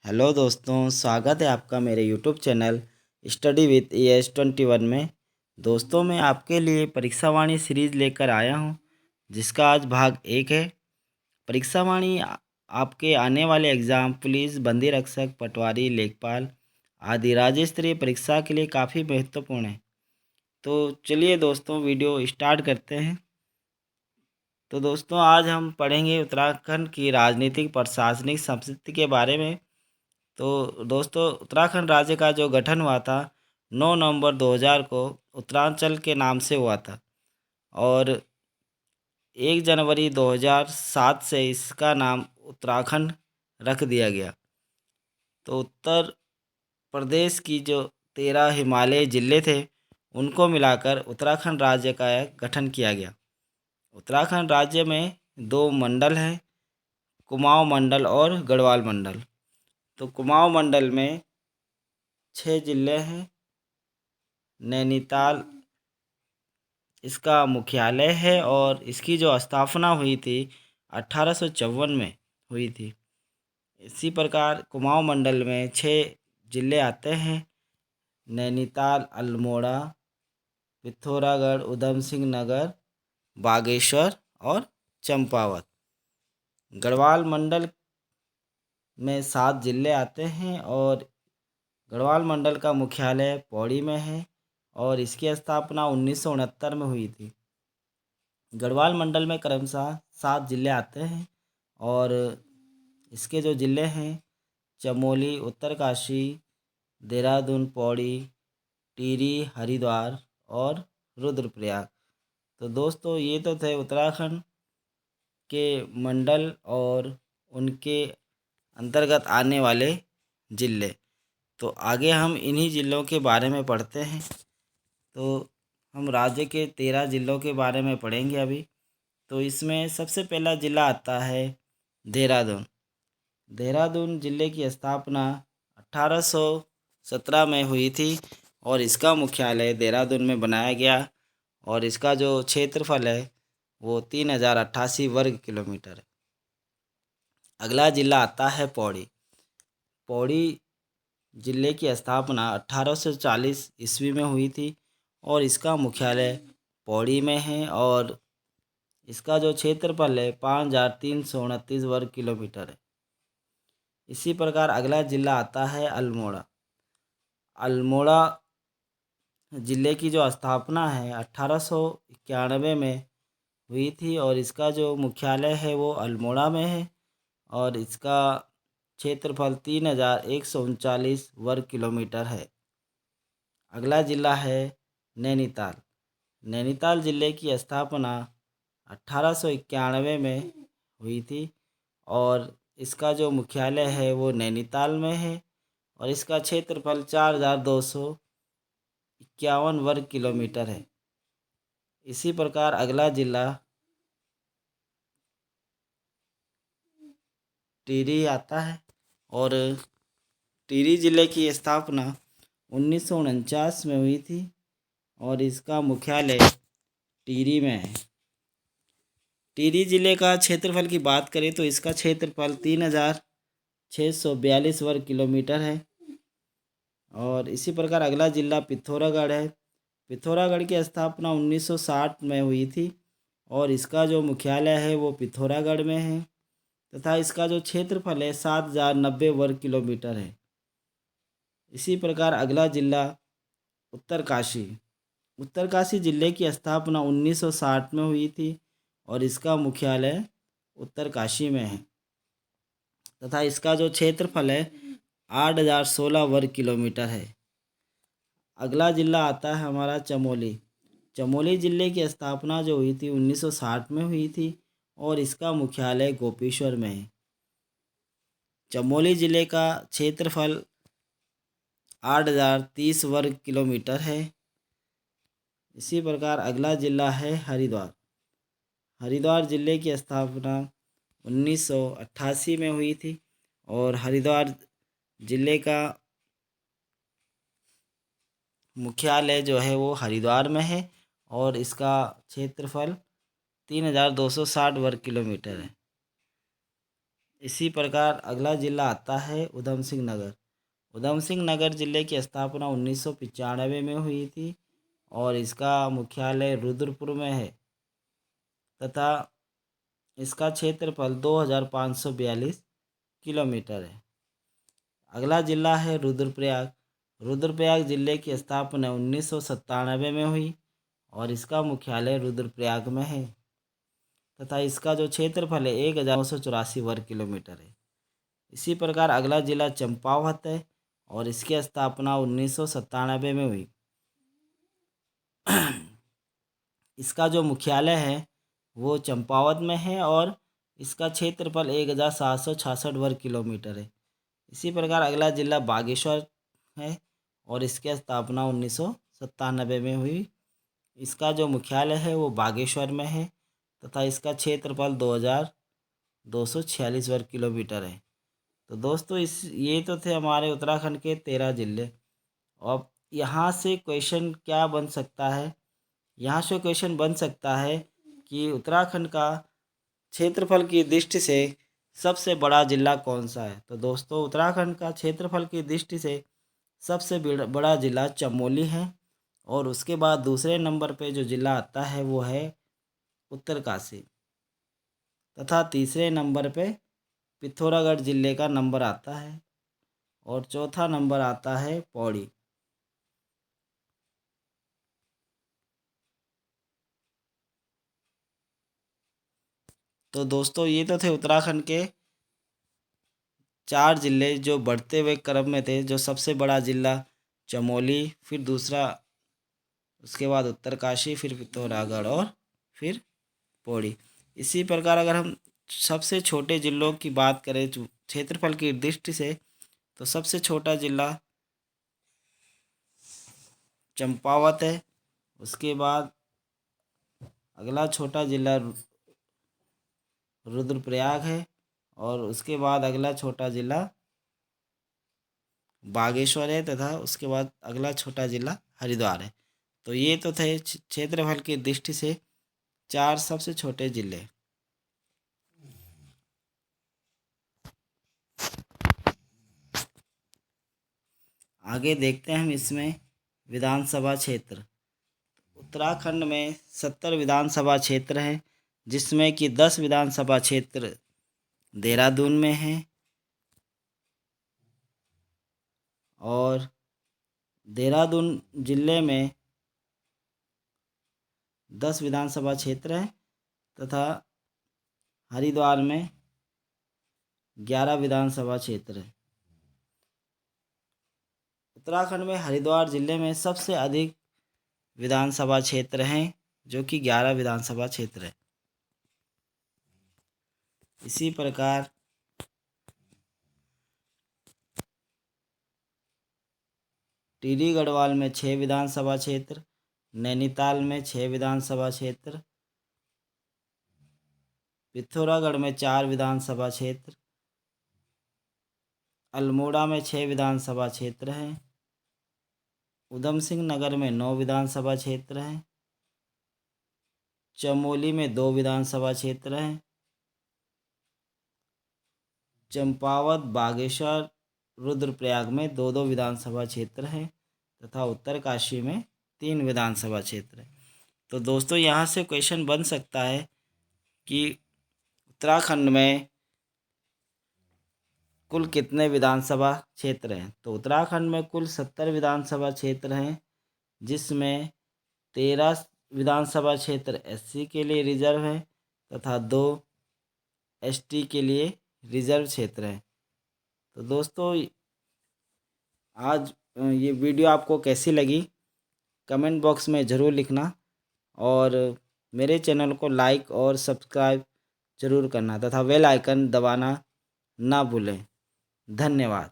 Hello दोस्तों, स्वागत है आपका मेरे YouTube channel study with ES21 में। दोस्तों, मैं आपके लिए परीक्षा वाणी सीरीज़ लेकर आया हूं, जिसका आज भाग 1 है। परीक्षा वाणी आपके आने वाले एग्ज़ाम पुलिस, बंदी रक्षक, पटवारी, लेखपाल आदि राज्य स्तरीय परीक्षा के लिए काफ़ी महत्वपूर्ण है। तो चलिए दोस्तों, वीडियो स्टार्ट करते हैं। तो दोस्तों, आज हम पढ़ेंगे उत्तराखंड की राजनीतिक प्रशासनिक संस्कृति के बारे में। तो दोस्तों, उत्तराखंड राज्य का जो गठन हुआ था 9 नवंबर 2000 को उत्तरांचल के नाम से हुआ था, और 1 जनवरी 2007 से इसका नाम उत्तराखंड रख दिया गया। तो उत्तर प्रदेश की जो 13 हिमालयी जिले थे, उनको मिलाकर उत्तराखंड राज्य का गठन किया गया। उत्तराखंड राज्य में 2 मंडल हैं, कुमाऊं मंडल और गढ़वाल मंडल। तो कुमाऊं मंडल में 6 जिले हैं। नैनीताल इसका मुख्यालय है, और इसकी जो स्थापना हुई थी 1854 में हुई थी। इसी प्रकार कुमाऊं मंडल में 6 जिले आते हैं: नैनीताल, अल्मोड़ा, पिथौरागढ़, ऊधम सिंह नगर, बागेश्वर और चंपावत। गढ़वाल मंडल में 7 जिले आते हैं, और गढ़वाल मंडल का मुख्यालय पौड़ी में है, और इसकी स्थापना 1969 में हुई थी। गढ़वाल मंडल में क्रमशः 7 जिले आते हैं, और इसके जो ज़िले हैं चमोली, उत्तरकाशी, देहरादून, पौड़ी, टिहरी, हरिद्वार और रुद्रप्रयाग। तो दोस्तों, ये तो थे उत्तराखंड के मंडल और उनके अंतर्गत आने वाले ज़िले। तो आगे हम इन्हीं ज़िलों के बारे में पढ़ते हैं। तो हम राज्य के 13 ज़िलों के बारे में पढ़ेंगे अभी। तो इसमें सबसे पहला ज़िला आता है देहरादून। देहरादून ज़िले की स्थापना 1817 में हुई थी, और इसका मुख्यालय देहरादून में बनाया गया, और इसका जो क्षेत्रफल है वो 3088 वर्ग किलोमीटर है। अगला ज़िला आता है पौड़ी। पौड़ी ज़िले की स्थापना 1840 ईस्वी में हुई थी, और इसका मुख्यालय पौड़ी में है, और इसका जो क्षेत्रफल है 5329 वर्ग किलोमीटर है। इसी प्रकार अगला ज़िला आता है अल्मोड़ा। अल्मोड़ा ज़िले की जो स्थापना है 1891 में हुई थी, और इसका जो मुख्यालय है वो अल्मोड़ा में है, और इसका क्षेत्रफल 3139 वर्ग किलोमीटर है। अगला ज़िला है नैनीताल। नैनीताल ज़िले की स्थापना 1891 में हुई थी, और इसका जो मुख्यालय है वो नैनीताल में है, और इसका क्षेत्रफल 4251 वर्ग किलोमीटर है। इसी प्रकार अगला ज़िला टिहरी आता है, और टिहरी ज़िले की स्थापना 1949 में हुई थी, और इसका मुख्यालय टिहरी में है। टिहरी ज़िले का क्षेत्रफल की बात करें तो इसका क्षेत्रफल 3642 वर्ग किलोमीटर है। और इसी प्रकार अगला ज़िला पिथौरागढ़ है। पिथौरागढ़ की स्थापना 1960 में हुई थी, और इसका जो मुख्यालय है वो पिथौरागढ़ में है, तथा इसका जो क्षेत्रफल है 7090 वर्ग किलोमीटर है। इसी प्रकार अगला ज़िला उत्तरकाशी। उत्तरकाशी ज़िले की स्थापना 1960 में हुई थी, और इसका मुख्यालय उत्तरकाशी में है, तथा इसका जो क्षेत्रफल है 8016 वर्ग किलोमीटर है। अगला ज़िला आता है हमारा चमोली। चमोली ज़िले की स्थापना जो हुई थी 1960 में हुई थी, और इसका मुख्यालय गोपेश्वर में है। चमोली ज़िले का क्षेत्रफल 8030 वर्ग किलोमीटर है। इसी प्रकार अगला ज़िला है हरिद्वार। हरिद्वार ज़िले की स्थापना 1988 में हुई थी, और हरिद्वार ज़िले का मुख्यालय जो है वो हरिद्वार में है, और इसका क्षेत्रफल 3260 वर्ग किलोमीटर है। इसी प्रकार अगला जिला आता है उधम सिंह नगर। उधम सिंह नगर जिले की स्थापना 1995 में हुई थी और इसका मुख्यालय रुद्रपुर में है तथा इसका क्षेत्रफल 2542 किलोमीटर है। अगला जिला है रुद्रप्रयाग। रुद्रप्रयाग जिले की स्थापना 1997 में हुई और इसका मुख्यालय रुद्रप्रयाग में है तथा इसका जो क्षेत्रफल है 1984 वर्ग किलोमीटर है। इसी प्रकार अगला जिला चंपावत है और इसकी स्थापना 1997 में हुई। इसका जो मुख्यालय है वो चंपावत में है और इसका क्षेत्रफल 1766 वर्ग किलोमीटर है। इसी प्रकार अगला जिला बागेश्वर है और इसकी स्थापना 1997 में हुई। इसका जो मुख्यालय है वो बागेश्वर में है तथा इसका क्षेत्रफल 2246 वर्ग किलोमीटर है। तो दोस्तों ये तो थे हमारे उत्तराखंड के 13 जिले। अब यहाँ से क्वेश्चन क्या बन सकता है, यहाँ से क्वेश्चन बन सकता है कि उत्तराखंड का क्षेत्रफल की दृष्टि से सबसे बड़ा जिला कौन सा है। तो दोस्तों उत्तराखंड का क्षेत्रफल की दृष्टि से सबसे बड़ा जिला चमोली है और उसके बाद दूसरे नंबर पे जो जिला आता है वो है उत्तरकाशी तथा तीसरे नंबर पे पिथौरागढ़ जिले का नंबर आता है और चौथा नंबर आता है पौड़ी। तो दोस्तों ये तो थे उत्तराखंड के 4 जिले जो बढ़ते हुए क्रम में थे। जो सबसे बड़ा जिला चमोली, फिर दूसरा उसके बाद उत्तरकाशी, फिर पिथौरागढ़ और फिर पौड़ी। इसी प्रकार अगर हम सबसे छोटे जिलों की बात करें क्षेत्रफल की दृष्टि से तो सबसे छोटा जिला चंपावत है। उसके बाद अगला छोटा जिला रुद्रप्रयाग है और उसके बाद अगला छोटा जिला बागेश्वर है तथा उसके बाद अगला छोटा जिला हरिद्वार है। तो ये तो थे क्षेत्रफल की दृष्टि से 4 सबसे छोटे जिले। आगे देखते हैं हम इसमें विधानसभा क्षेत्र। उत्तराखंड में 70 विधानसभा क्षेत्र हैं जिसमें कि 10 विधानसभा क्षेत्र देहरादून में हैं और देहरादून जिले में 10 विधानसभा क्षेत्र हैं तथा हरिद्वार में 11 विधानसभा क्षेत्र हैं। उत्तराखंड में हरिद्वार जिले में सबसे अधिक विधानसभा क्षेत्र हैं जो कि 11 विधानसभा क्षेत्र है। इसी प्रकार टिहरी गढ़वाल में 6 विधानसभा क्षेत्र, नैनीताल में 6 विधानसभा क्षेत्र, पिथौरागढ़ में 4 विधानसभा क्षेत्र, अल्मोड़ा में 6 विधानसभा क्षेत्र हैं, उधम सिंह नगर में 9 विधानसभा क्षेत्र हैं, चमोली में 2 विधानसभा क्षेत्र हैं, चंपावत, बागेश्वर, रुद्रप्रयाग में 2-2 विधानसभा क्षेत्र हैं तथा उत्तरकाशी में 3 विधानसभा क्षेत्र हैं। तो दोस्तों यहाँ से क्वेश्चन बन सकता है कि उत्तराखंड में कुल कितने विधानसभा क्षेत्र हैं। तो उत्तराखंड में कुल 70 विधानसभा क्षेत्र हैं जिसमें 13 विधानसभा क्षेत्र एससी के लिए रिजर्व है तथा 2 एसटी के लिए रिजर्व क्षेत्र हैं। तो दोस्तों आज ये वीडियो आपको कैसी लगी कमेंट बॉक्स में ज़रूर लिखना और मेरे चैनल को लाइक और सब्सक्राइब ज़रूर करना तथा बेल आइकन दबाना ना भूलें। धन्यवाद।